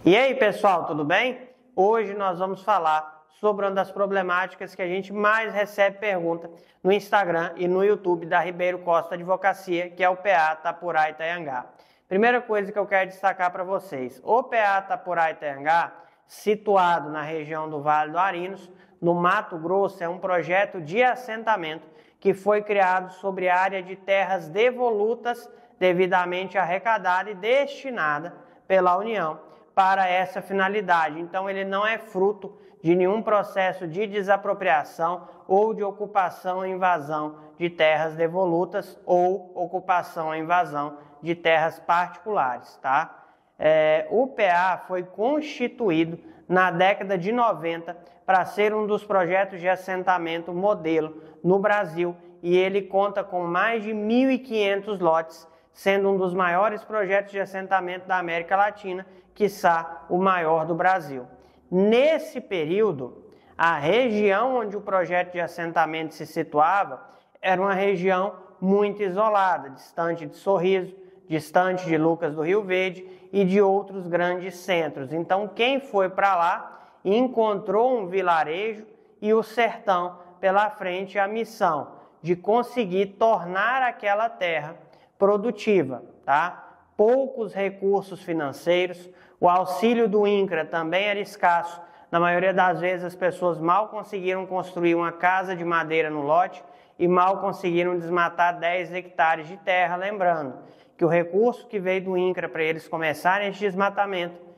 E aí, pessoal, tudo bem? Hoje nós vamos falar sobre uma das problemáticas que a gente mais recebe pergunta no Instagram e no YouTube da Ribeiro Costa Advocacia, que é o PA Tapurá Itanhangá. Primeira coisa que eu quero destacar para vocês, o PA Tapurá Itanhangá, situado na região do Vale do Arinos, no Mato Grosso, é um projeto de assentamento que foi criado sobre área de terras devolutas, devidamente arrecadada e destinada pela União para essa finalidade. Então, ele não é fruto de nenhum processo de desapropriação ou de ocupação ou invasão de terras devolutas ou ocupação ou invasão de terras particulares, tá? O PA foi constituído na década de 90 para ser um dos projetos de assentamento modelo no Brasil e ele conta com mais de 1.500 lotes, sendo um dos maiores projetos de assentamento da América Latina, quiçá o maior do Brasil. Nesse período, a região onde o projeto de assentamento se situava era uma região muito isolada, distante de Sorriso, distante de Lucas do Rio Verde e de outros grandes centros. Então, quem foi para lá encontrou um vilarejo e o sertão pela frente, a missão de conseguir tornar aquela terra produtiva, tá? Poucos recursos financeiros, o auxílio do INCRA também era escasso, na maioria das vezes as pessoas mal conseguiram construir uma casa de madeira no lote e mal conseguiram desmatar 10 hectares de terra, lembrando que o recurso que veio do INCRA para eles começarem esse desmatamento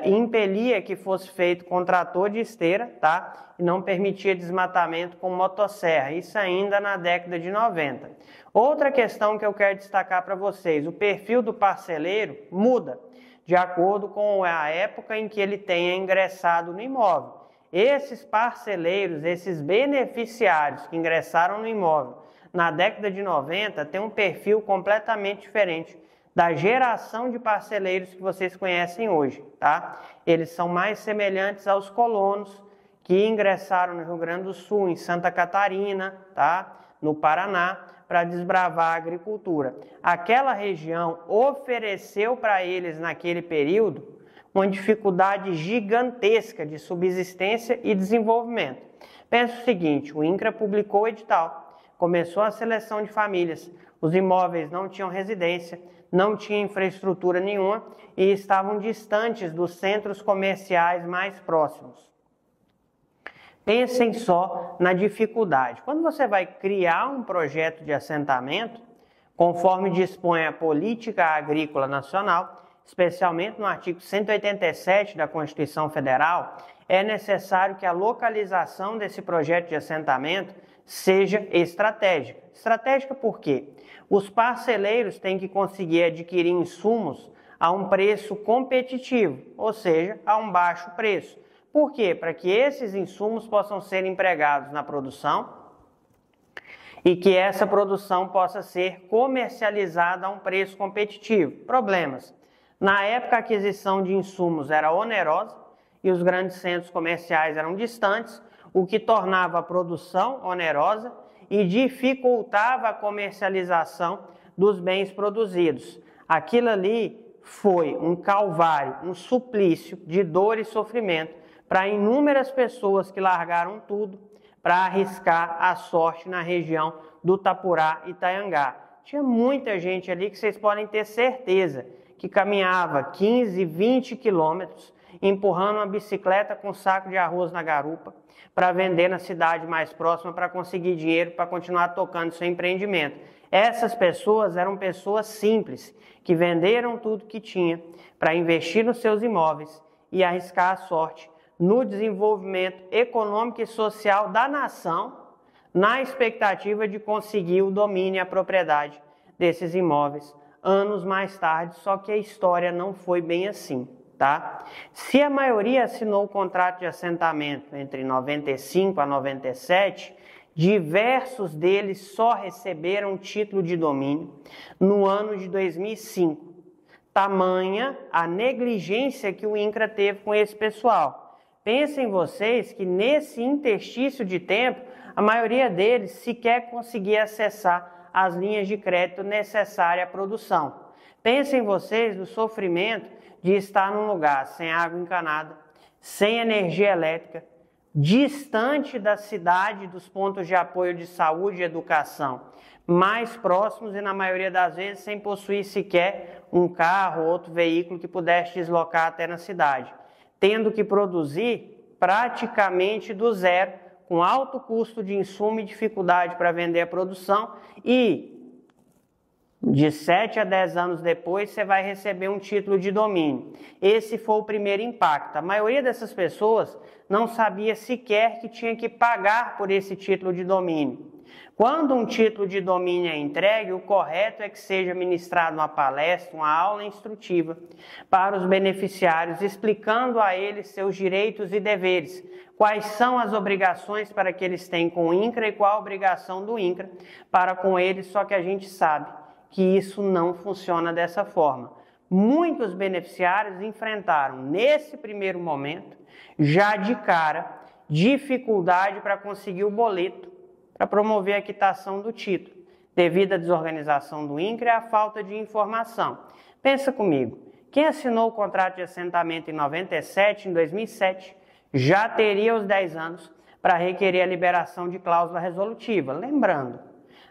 impelia que fosse feito com trator de esteira, tá? E não permitia desmatamento com motosserra, isso ainda na década de 90. Outra questão que eu quero destacar para vocês, o perfil do parceleiro muda de acordo com a época em que ele tenha ingressado no imóvel. Esses parceleiros, esses beneficiários que ingressaram no imóvel na década de 90 têm um perfil completamente diferente da geração de parceleiros que vocês conhecem hoje, tá? Eles são mais semelhantes aos colonos que ingressaram no Rio Grande do Sul, em Santa Catarina, tá? No Paraná, para desbravar a agricultura. Aquela região ofereceu para eles, naquele período, uma dificuldade gigantesca de subsistência e desenvolvimento. Pensa o seguinte, o INCRA publicou o edital, começou a seleção de famílias, os imóveis não tinham residência, não tinha infraestrutura nenhuma e estavam distantes dos centros comerciais mais próximos. Pensem só na dificuldade. Quando você vai criar um projeto de assentamento, conforme dispõe a Política Agrícola Nacional, especialmente no artigo 187 da Constituição Federal, é necessário que a localização desse projeto de assentamento seja estratégica. Estratégica por quê? Os parceleiros têm que conseguir adquirir insumos a um preço competitivo, ou seja, a um baixo preço. Por quê? Para que esses insumos possam ser empregados na produção e que essa produção possa ser comercializada a um preço competitivo. Problemas. Na época, a aquisição de insumos era onerosa e os grandes centros comerciais eram distantes, o que tornava a produção onerosa e dificultava a comercialização dos bens produzidos. Aquilo ali foi um calvário, um suplício de dor e sofrimento para inúmeras pessoas que largaram tudo para arriscar a sorte na região do Tapurá Itanhangá. Tinha muita gente ali que vocês podem ter certeza que caminhava 15, 20 quilômetros empurrando uma bicicleta com um saco de arroz na garupa para vender na cidade mais próxima para conseguir dinheiro para continuar tocando seu empreendimento. Essas pessoas eram pessoas simples, que venderam tudo que tinha para investir nos seus imóveis e arriscar a sorte no desenvolvimento econômico e social da nação, na expectativa de conseguir o domínio e a propriedade desses imóveis anos mais tarde, só que a história não foi bem assim, tá? Se a maioria assinou o contrato de assentamento entre 95 a 97, diversos deles só receberam título de domínio no ano de 2005. Tamanha a negligência que o INCRA teve com esse pessoal. Pensem vocês que nesse interstício de tempo, a maioria deles sequer conseguia acessar as linhas de crédito necessárias à produção. Pensem vocês no sofrimento de estar num lugar sem água encanada, sem energia elétrica, distante da cidade, dos pontos de apoio de saúde e educação, mais próximos e, na maioria das vezes, sem possuir sequer um carro ou outro veículo que pudesse deslocar até na cidade, tendo que produzir praticamente do zero, com alto custo de insumo e dificuldade para vender a produção, e de 7 a 10 anos depois você vai receber um título de domínio. Esse foi o primeiro impacto. A maioria dessas pessoas não sabia sequer que tinha que pagar por esse título de domínio. Quando um título de domínio é entregue, o correto é que seja ministrada uma palestra, uma aula instrutiva para os beneficiários, explicando a eles seus direitos e deveres, quais são as obrigações para que eles têm com o INCRA e qual a obrigação do INCRA para com eles, só que a gente sabe que isso não funciona dessa forma. Muitos beneficiários enfrentaram, nesse primeiro momento, já de cara, dificuldade para conseguir o boleto para promover a quitação do título, devido à desorganização do INCRA e à falta de informação. Pensa comigo, quem assinou o contrato de assentamento em 97, em 2007, já teria os 10 anos para requerer a liberação de cláusula resolutiva. Lembrando,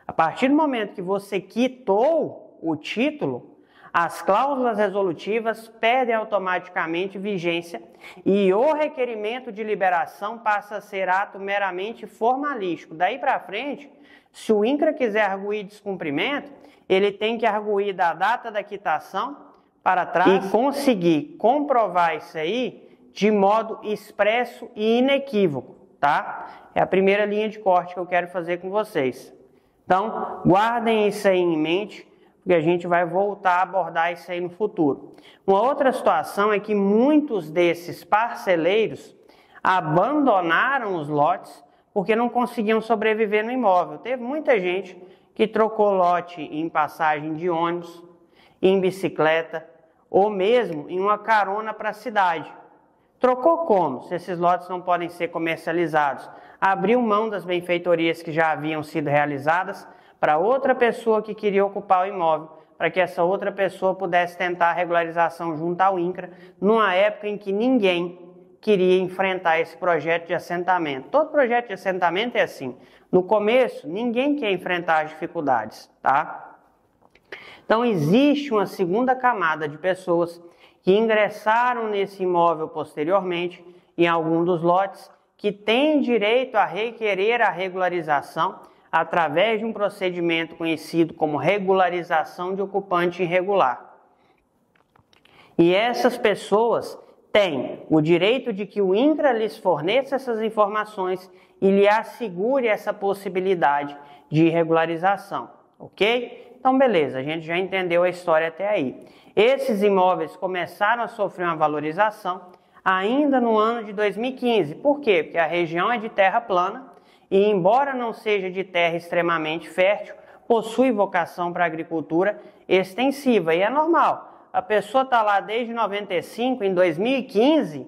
a partir do momento que você quitou o título, as cláusulas resolutivas perdem automaticamente vigência e o requerimento de liberação passa a ser ato meramente formalístico. Daí para frente, se o INCRA quiser arguir descumprimento, ele tem que arguir da data da quitação para trás e conseguir comprovar isso aí de modo expresso e inequívoco, tá? É a primeira linha de corte que eu quero fazer com vocês. Então, guardem isso aí em mente, porque a gente vai voltar a abordar isso aí no futuro. Uma outra situação é que muitos desses parceleiros abandonaram os lotes porque não conseguiam sobreviver no imóvel. Teve muita gente que trocou lote em passagem de ônibus, em bicicleta ou mesmo em uma carona para a cidade. Trocou como? Se esses lotes não podem ser comercializados, abriu mão das benfeitorias que já haviam sido realizadas para outra pessoa que queria ocupar o imóvel, para que essa outra pessoa pudesse tentar a regularização junto ao INCRA, numa época em que ninguém queria enfrentar esse projeto de assentamento. Todo projeto de assentamento é assim. No começo, ninguém quer enfrentar as dificuldades, tá? Então, existe uma segunda camada de pessoas que ingressaram nesse imóvel posteriormente, em algum dos lotes, que têm direito a requerer a regularização através de um procedimento conhecido como regularização de ocupante irregular. E essas pessoas têm o direito de que o INCRA lhes forneça essas informações e lhe assegure essa possibilidade de regularização, ok? Então, beleza, a gente já entendeu a história até aí. Esses imóveis começaram a sofrer uma valorização ainda no ano de 2015. Por quê? Porque a região é de terra plana e, embora não seja de terra extremamente fértil, possui vocação para a agricultura extensiva. E é normal. A pessoa está lá desde 95, em 2015,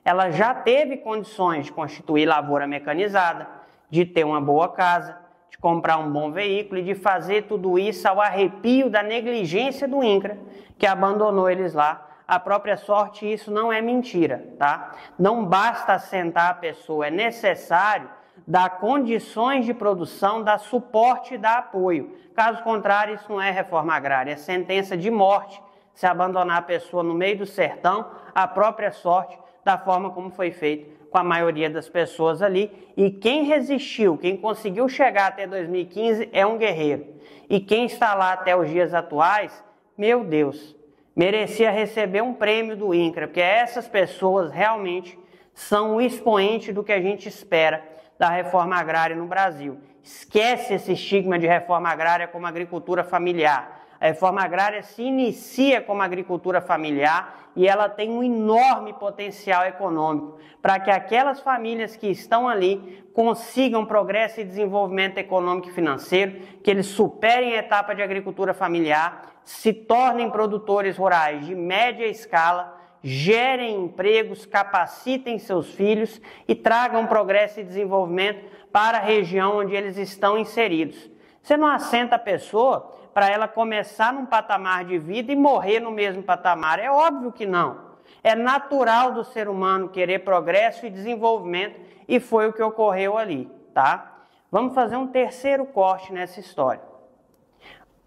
ela já teve condições de constituir lavoura mecanizada, de ter uma boa casa, de comprar um bom veículo e de fazer tudo isso ao arrepio da negligência do INCRA, que abandonou eles lá. A própria sorte, isso não é mentira, tá? Não basta assentar a pessoa, é necessário dar condições de produção, dar suporte e dar apoio. Caso contrário, isso não é reforma agrária, é sentença de morte se abandonar a pessoa no meio do sertão, a própria sorte, da forma como foi feito com a maioria das pessoas ali. E quem resistiu, quem conseguiu chegar até 2015 é um guerreiro. E quem está lá até os dias atuais, meu Deus, merecia receber um prêmio do INCRA, porque essas pessoas realmente são o expoente do que a gente espera da reforma agrária no Brasil. Esquece esse estigma de reforma agrária como agricultura familiar. A reforma agrária se inicia como agricultura familiar e ela tem um enorme potencial econômico para que aquelas famílias que estão ali consigam progresso e desenvolvimento econômico e financeiro, que eles superem a etapa de agricultura familiar, se tornem produtores rurais de média escala, gerem empregos, capacitem seus filhos e tragam progresso e desenvolvimento para a região onde eles estão inseridos. Você não assenta a pessoa para ela começar num patamar de vida e morrer no mesmo patamar. É óbvio que não. É natural do ser humano querer progresso e desenvolvimento e foi o que ocorreu ali, tá? Vamos fazer um terceiro corte nessa história.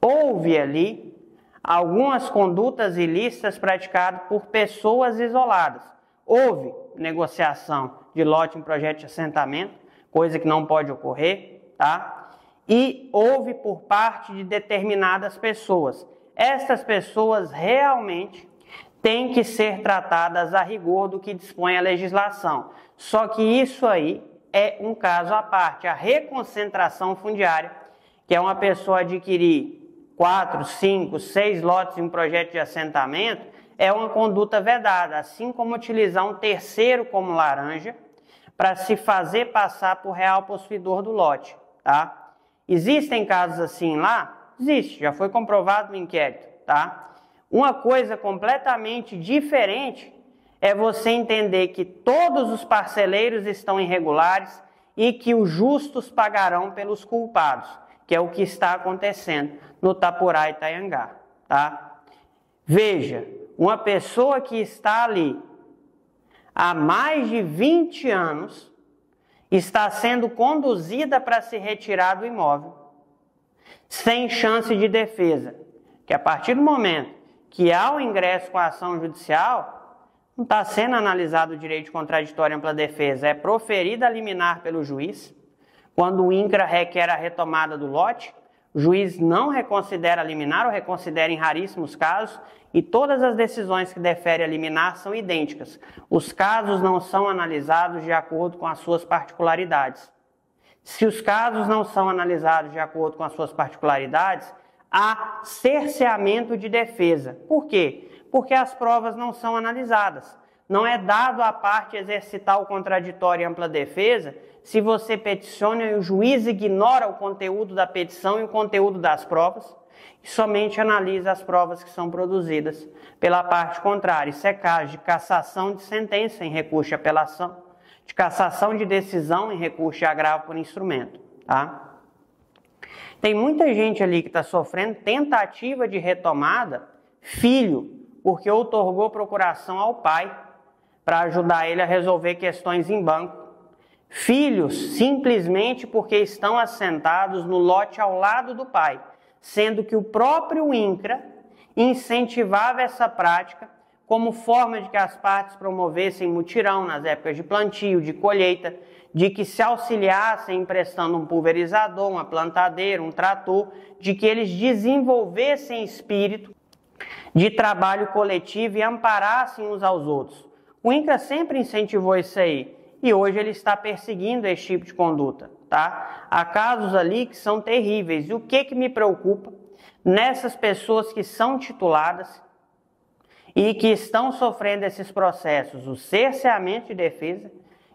Houve ali algumas condutas ilícitas praticadas por pessoas isoladas. Houve negociação de lote em projeto de assentamento, coisa que não pode ocorrer, tá? E houve por parte de determinadas pessoas. Essas pessoas realmente têm que ser tratadas a rigor do que dispõe a legislação. Só que isso aí é um caso à parte. A reconcentração fundiária, que é uma pessoa adquirir 4, 5, 6 lotes em um projeto de assentamento, é uma conduta vedada, assim como utilizar um terceiro como laranja para se fazer passar por real possuidor do lote, tá? Existem casos assim lá? Existe, já foi comprovado no inquérito, tá? Uma coisa completamente diferente é você entender que todos os parceleiros estão irregulares e que os justos pagarão pelos culpados, que é o que está acontecendo no Tapurá e Itaiangá, tá? Veja, uma pessoa que está ali há mais de 20 anos está sendo conduzida para se retirar do imóvel, sem chance de defesa, que a partir do momento que há o ingresso com a ação judicial, não está sendo analisado o direito de contraditório e ampla defesa, é proferida a liminar pelo juiz. Quando o INCRA requer a retomada do lote, o juiz não reconsidera a liminar ou reconsidera em raríssimos casos, e todas as decisões que deferem a liminar são idênticas. Os casos não são analisados de acordo com as suas particularidades. Se os casos não são analisados de acordo com as suas particularidades, há cerceamento de defesa. Por quê? Porque as provas não são analisadas. Não é dado à parte exercitar o contraditório e ampla defesa se você peticiona e o juiz ignora o conteúdo da petição e o conteúdo das provas e somente analisa as provas que são produzidas pela parte contrária. Isso é caso de cassação de sentença em recurso de apelação, de cassação de decisão em recurso de agravo por instrumento, tá? Tem muita gente ali que está sofrendo tentativa de retomada, filho, porque outorgou procuração ao pai para ajudar ele a resolver questões em banco. Filhos, simplesmente porque estão assentados no lote ao lado do pai, sendo que o próprio INCRA incentivava essa prática como forma de que as partes promovessem mutirão nas épocas de plantio, de colheita, de que se auxiliassem emprestando um pulverizador, uma plantadeira, um trator, de que eles desenvolvessem espírito de trabalho coletivo e amparassem uns aos outros. O INCRA sempre incentivou isso aí e hoje ele está perseguindo esse tipo de conduta, tá? Há casos ali que são terríveis. E o que me preocupa nessas pessoas que são tituladas e que estão sofrendo esses processos? O cerceamento de defesa,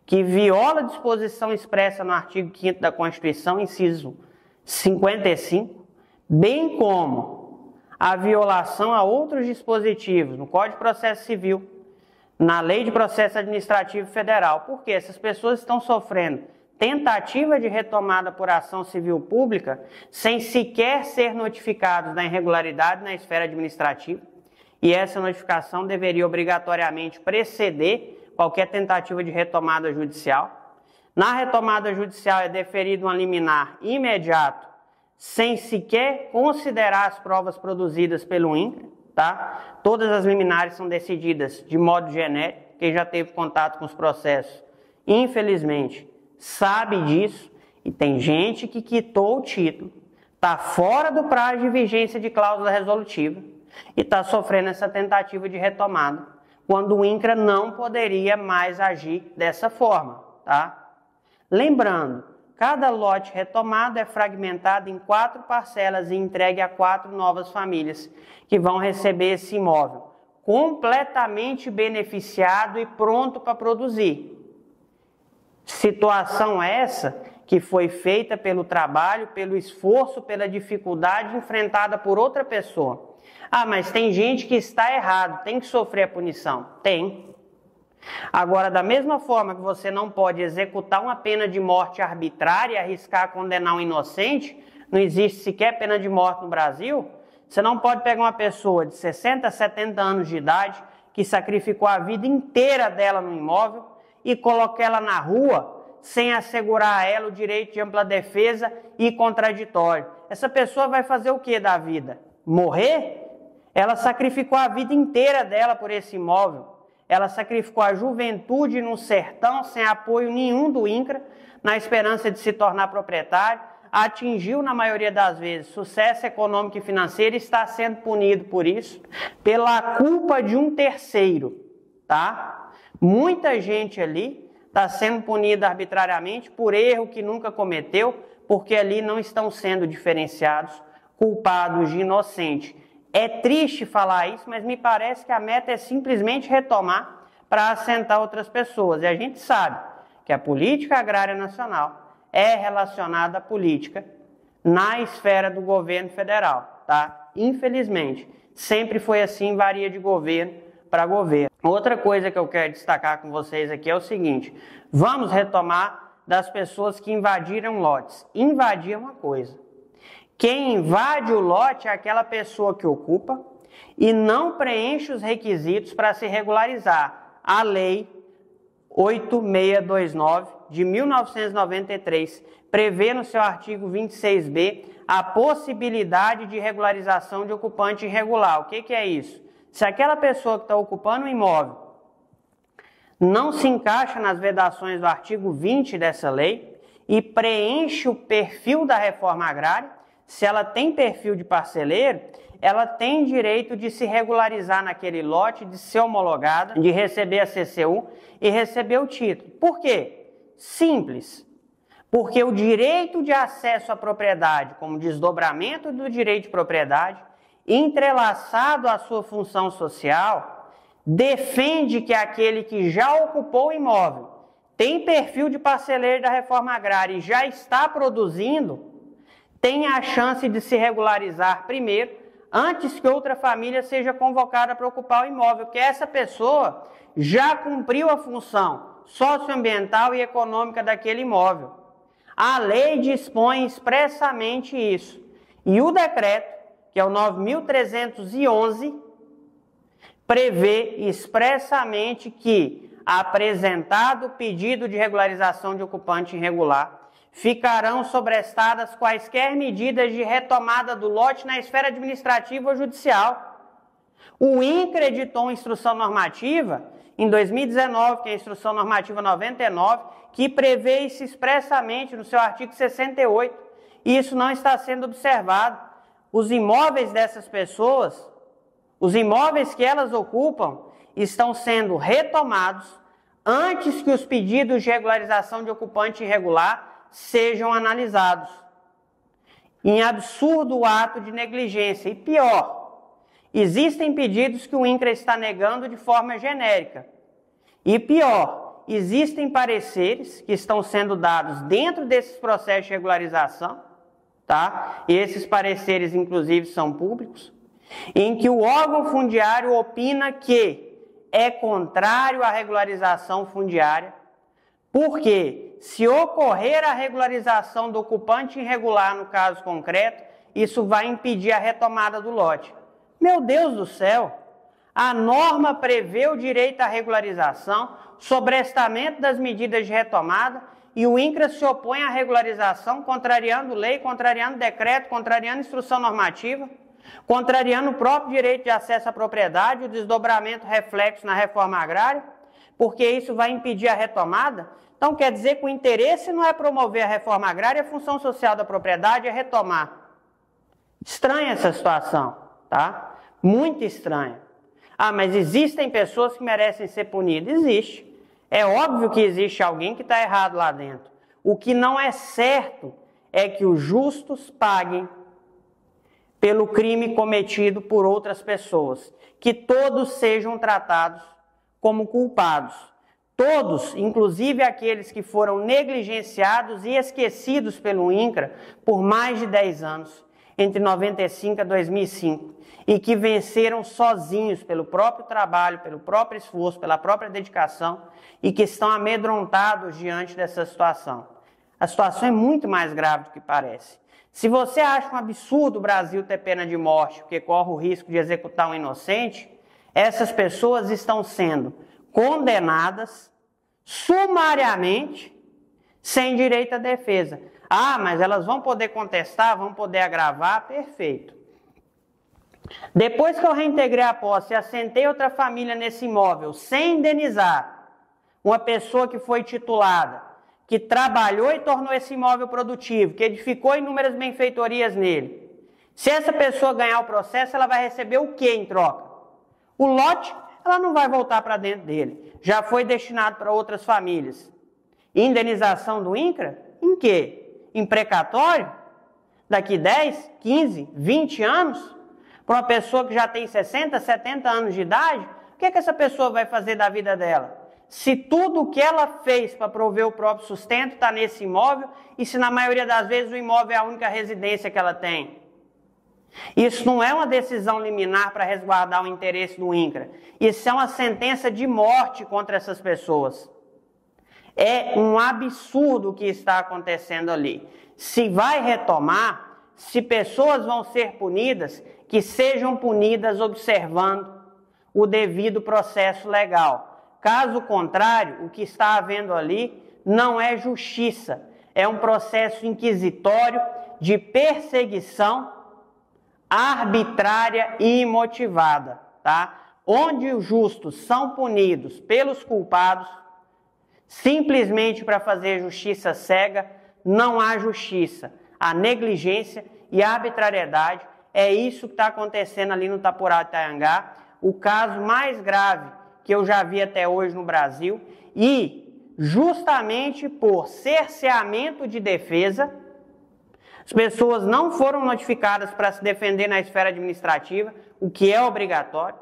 que viola a disposição expressa no artigo 5º da Constituição, inciso 55, bem como a violação a outros dispositivos no Código de Processo Civil, na Lei de Processo Administrativo Federal, porque essas pessoas estão sofrendo tentativa de retomada por ação civil pública sem sequer ser notificados da irregularidade na esfera administrativa, e essa notificação deveria obrigatoriamente preceder qualquer tentativa de retomada judicial. Na retomada judicial é deferido uma liminar imediato, sem sequer considerar as provas produzidas pelo INCRA, tá? Todas as liminares são decididas de modo genérico. Quem já teve contato com os processos, infelizmente, sabe disso, e tem gente que quitou o título, está fora do prazo de vigência de cláusula resolutiva e está sofrendo essa tentativa de retomada, quando o INCRA não poderia mais agir dessa forma, tá? Lembrando, cada lote retomado é fragmentado em 4 parcelas e entregue a 4 novas famílias que vão receber esse imóvel, completamente beneficiado e pronto para produzir. Situação essa que foi feita pelo trabalho, pelo esforço, pela dificuldade enfrentada por outra pessoa. Ah, mas tem gente que está errado, tem que sofrer a punição. Tem. Agora, da mesma forma que você não pode executar uma pena de morte arbitrária e arriscar condenar um inocente, não existe sequer pena de morte no Brasil, você não pode pegar uma pessoa de 60, 70 anos de idade que sacrificou a vida inteira dela no imóvel e colocar ela na rua sem assegurar a ela o direito de ampla defesa e contraditório. Essa pessoa vai fazer o que da vida? Morrer? Ela sacrificou a vida inteira dela por esse imóvel. Ela sacrificou a juventude no sertão sem apoio nenhum do INCRA, na esperança de se tornar proprietário. Atingiu, na maioria das vezes, sucesso econômico e financeiro e está sendo punido por isso, pela culpa de um terceiro, tá? Muita gente ali está sendo punida arbitrariamente por erro que nunca cometeu, porque ali não estão sendo diferenciados culpados de inocente. É triste falar isso, mas me parece que a meta é simplesmente retomar para assentar outras pessoas. E a gente sabe que a política agrária nacional é relacionada à política na esfera do governo federal, tá? Infelizmente, sempre foi assim, varia de governo para governo. Outra coisa que eu quero destacar com vocês aqui é o seguinte: vamos retomar das pessoas que invadiram lotes. Invadir é uma coisa. Quem invade o lote é aquela pessoa que ocupa e não preenche os requisitos para se regularizar. A lei 8629 de 1993 prevê no seu artigo 26b a possibilidade de regularização de ocupante irregular. O que é isso? Se aquela pessoa que está ocupando o imóvel não se encaixa nas vedações do artigo 20 dessa lei e preenche o perfil da reforma agrária, se ela tem perfil de parceleiro, ela tem direito de se regularizar naquele lote, de ser homologada, de receber a CCU e receber o título. Por quê? Simples. Porque o direito de acesso à propriedade, como desdobramento do direito de propriedade, entrelaçado à sua função social, defende que aquele que já ocupou o imóvel, tem perfil de parceleiro da reforma agrária e já está produzindo, tem a chance de se regularizar primeiro, antes que outra família seja convocada para ocupar o imóvel, porque essa pessoa já cumpriu a função socioambiental e econômica daquele imóvel. A lei dispõe expressamente isso. E o decreto, que é o 9.311, prevê expressamente que, apresentado o pedido de regularização de ocupante irregular, ficarão sobrestadas quaisquer medidas de retomada do lote na esfera administrativa ou judicial. O INCRA editou uma instrução normativa em 2019, que é a Instrução Normativa 99, que prevê isso expressamente no seu artigo 68, e isso não está sendo observado. Os imóveis dessas pessoas, os imóveis que elas ocupam, estão sendo retomados antes que os pedidos de regularização de ocupante irregular sejam analisados. Em absurdo ato de negligência. E pior, existem pedidos que o INCRA está negando de forma genérica. E pior, existem pareceres que estão sendo dados dentro desses processos de regularização, tá? E esses pareceres, inclusive, são públicos, em que o órgão fundiário opina que é contrário à regularização fundiária, porque se ocorrer a regularização do ocupante irregular no caso concreto, isso vai impedir a retomada do lote. Meu Deus do céu! A norma prevê o direito à regularização, sobrestamento das medidas de retomada, e o INCRA se opõe à regularização, contrariando lei, contrariando decreto, contrariando instrução normativa, contrariando o próprio direito de acesso à propriedade, o desdobramento reflexo na reforma agrária, porque isso vai impedir a retomada. Então quer dizer que o interesse não é promover a reforma agrária, a função social da propriedade é retomar. Estranha essa situação, tá? Muito estranha. Ah, mas existem pessoas que merecem ser punidas? Existe. É óbvio que existe alguém que está errado lá dentro. O que não é certo é que os justos paguem pelo crime cometido por outras pessoas. Que todos sejam tratados como culpados. Todos, inclusive aqueles que foram negligenciados e esquecidos pelo INCRA por mais de 10 anos, entre 95 e 2005, e que venceram sozinhos pelo próprio trabalho, pelo próprio esforço, pela própria dedicação, e que estão amedrontados diante dessa situação. A situação é muito mais grave do que parece. Se você acha um absurdo o Brasil ter pena de morte, porque corre o risco de executar um inocente, essas pessoas estão sendo condenadas sumariamente, sem direito à defesa. Ah, mas elas vão poder contestar, vão poder agravar, perfeito. Depois que eu reintegrei a posse e assentei outra família nesse imóvel, sem indenizar uma pessoa que foi titulada, que trabalhou e tornou esse imóvel produtivo, que edificou inúmeras benfeitorias nele. Se essa pessoa ganhar o processo, ela vai receber o que em troca? O lote, ela não vai voltar para dentro dele. Já foi destinado para outras famílias. Indenização do INCRA? Em quê? Em precatório? Daqui 10, 15, 20 anos? Para uma pessoa que já tem 60, 70 anos de idade? O que essa pessoa vai fazer da vida dela? Se tudo o que ela fez para prover o próprio sustento está nesse imóvel e se na maioria das vezes o imóvel é a única residência que ela tem. Isso não é uma decisão liminar para resguardar o interesse do INCRA. Isso é uma sentença de morte contra essas pessoas. É um absurdo o que está acontecendo ali. Se vai retomar, se pessoas vão ser punidas, que sejam punidas observando o devido processo legal. Caso contrário, o que está havendo ali não é justiça, é um processo inquisitório de perseguição arbitrária e imotivada, tá? Onde os justos são punidos pelos culpados, simplesmente para fazer justiça cega, não há justiça. A negligência e a arbitrariedade, é isso que está acontecendo ali no Tapurá Itaiangá, o caso mais grave que eu já vi até hoje no Brasil, e justamente por cerceamento de defesa, as pessoas não foram notificadas para se defender na esfera administrativa, o que é obrigatório.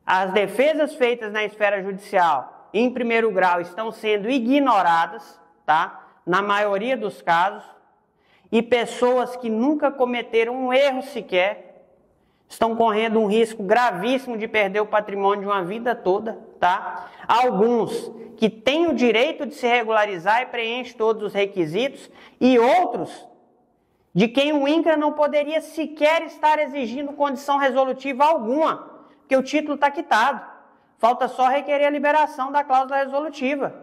As defesas feitas na esfera judicial, em primeiro grau, estão sendo ignoradas, tá? Na maioria dos casos, e pessoas que nunca cometeram um erro sequer, estão correndo um risco gravíssimo de perder o patrimônio de uma vida toda, tá? Alguns que têm o direito de se regularizar e preenchem todos os requisitos, e outros de quem o INCRA não poderia sequer estar exigindo condição resolutiva alguma, porque o título está quitado. Falta só requerer a liberação da cláusula resolutiva,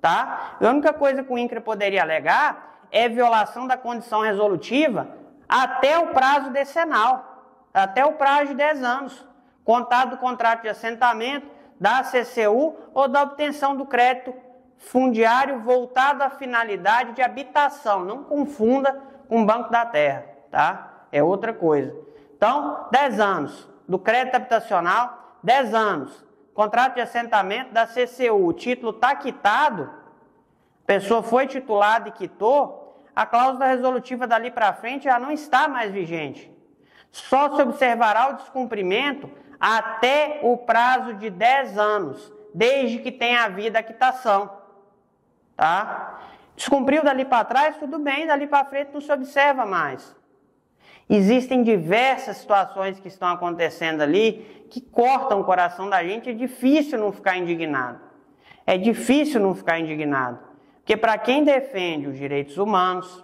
tá? A única coisa que o INCRA poderia alegar é violação da condição resolutiva até o prazo decenal. Até o prazo de 10 anos, contado do contrato de assentamento, da CCU ou da obtenção do crédito fundiário voltado à finalidade de habitação. Não confunda com o Banco da Terra, tá? É outra coisa. Então, 10 anos do crédito habitacional, 10 anos, contrato de assentamento da CCU, o título está quitado, a pessoa foi titulada e quitou, a cláusula resolutiva dali para frente já não está mais vigente. Só se observará o descumprimento até o prazo de 10 anos, desde que tenha havido a quitação, tá? Descumpriu dali para trás, tudo bem, dali para frente não se observa mais. Existem diversas situações que estão acontecendo ali que cortam o coração da gente, é difícil não ficar indignado. É difícil não ficar indignado, porque para quem defende os direitos humanos,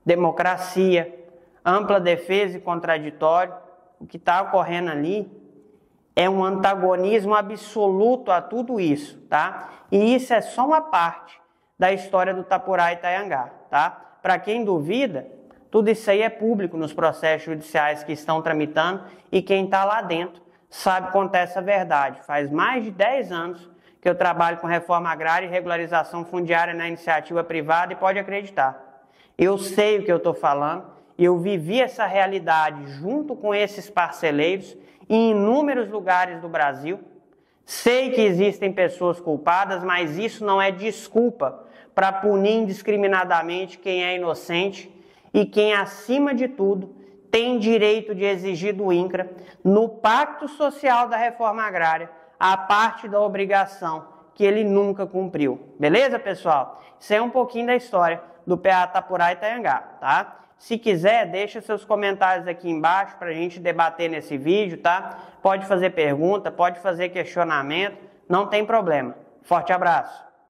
democracia, ampla defesa e contraditório, o que está ocorrendo ali é um antagonismo absoluto a tudo isso, tá? E isso é só uma parte da história do Tapurá Itaiangá, tá? Para quem duvida, tudo isso aí é público nos processos judiciais que estão tramitando e quem está lá dentro sabe contar essa verdade. Faz mais de 10 anos que eu trabalho com reforma agrária e regularização fundiária na iniciativa privada e pode acreditar. Eu sei o que eu estou falando. Eu vivi essa realidade junto com esses parceleiros em inúmeros lugares do Brasil. Sei que existem pessoas culpadas, mas isso não é desculpa para punir indiscriminadamente quem é inocente e quem, acima de tudo, tem direito de exigir do INCRA, no Pacto Social da Reforma Agrária, a parte da obrigação que ele nunca cumpriu. Beleza, pessoal? Isso é um pouquinho da história do PA Tapurá Itaiangá, tá? Se quiser, deixa seus comentários aqui embaixo para a gente debater nesse vídeo, tá? Pode fazer pergunta, pode fazer questionamento, não tem problema. Forte abraço!